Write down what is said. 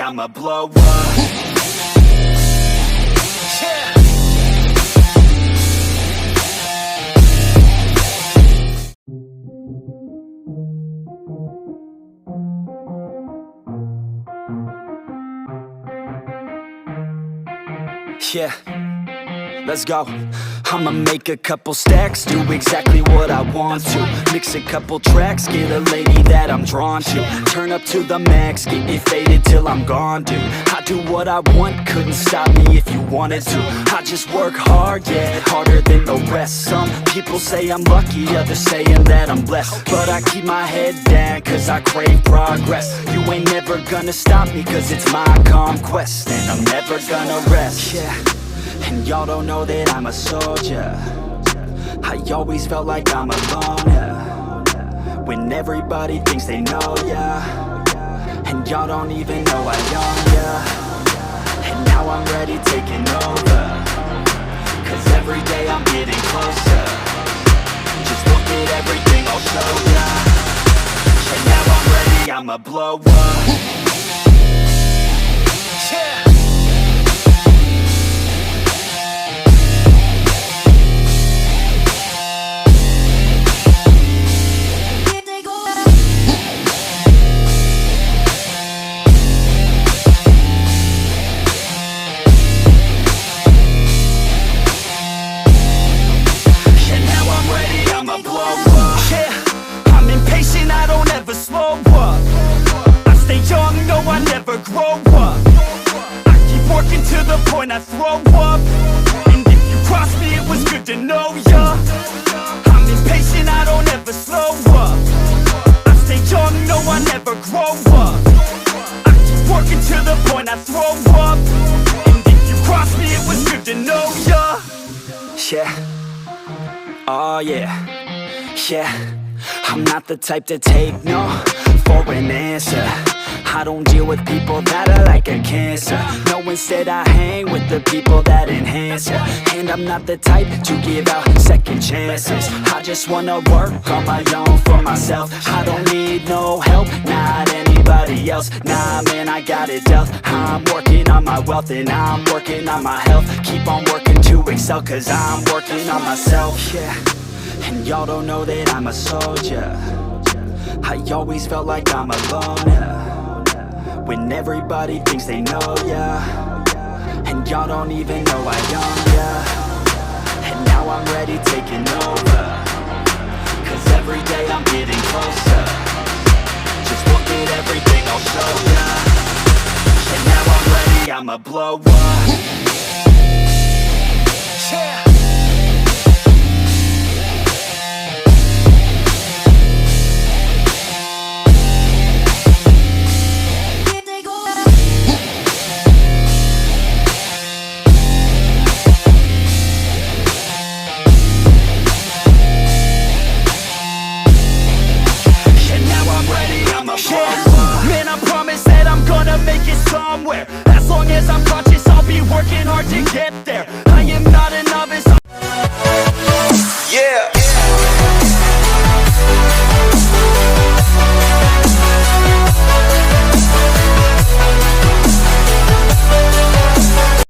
I'ma blow up. Yeah. Yeah, let's go. I'ma make a couple stacks, do exactly what I want to. Mix a couple tracks, get a lady that I'm drawn to. Turn up to the max, get it faded till I'm gone, dude. I do what I want, couldn't stop me if you wanted to. I just work hard, yeah, harder than the rest. Some people say I'm lucky, others saying that I'm blessed. But I keep my head down, cause I crave progress. You ain't never gonna stop me, cause it's my conquest. And I'm never gonna rest, yeah. And y'all don't know that I'm a soldier. I always felt like I'm alone, yeah. When everybody thinks they know, yeah. And y'all don't even know I own, yeah. And now I'm ready taking over, cause every day I'm getting closer. Just look at everything I'll show ya. And now I'm ready, I'ma blow up. Yeah. I throw up, and if you cross me, it was good to know ya. I'm impatient, I don't ever slow up. I stay young, no, I never grow up. I keep working to the point I throw up, and if you cross me, it was good to know ya. Yeah, oh yeah, yeah. I'm not the type to take no for an answer. I don't deal with people that are like a cancer. No, instead I hang with the people that enhance ya. And I'm not the type to give out second chances. I just wanna work on my own for myself. I don't need no help, not anybody else. Nah, man, I got it dealt. I'm working on my wealth and I'm working on my health. Keep on working to excel, cause I'm working on myself. Yeah, and y'all don't know that I'm a soldier. I always felt like I'm alone, yeah. When everybody thinks they know, yeah. And y'all don't even know I own, yeah. And now I'm ready taking over, cause every day I'm getting closer. Just look at everything I'll show ya. And now I'm ready, I'ma blow up. Yeah.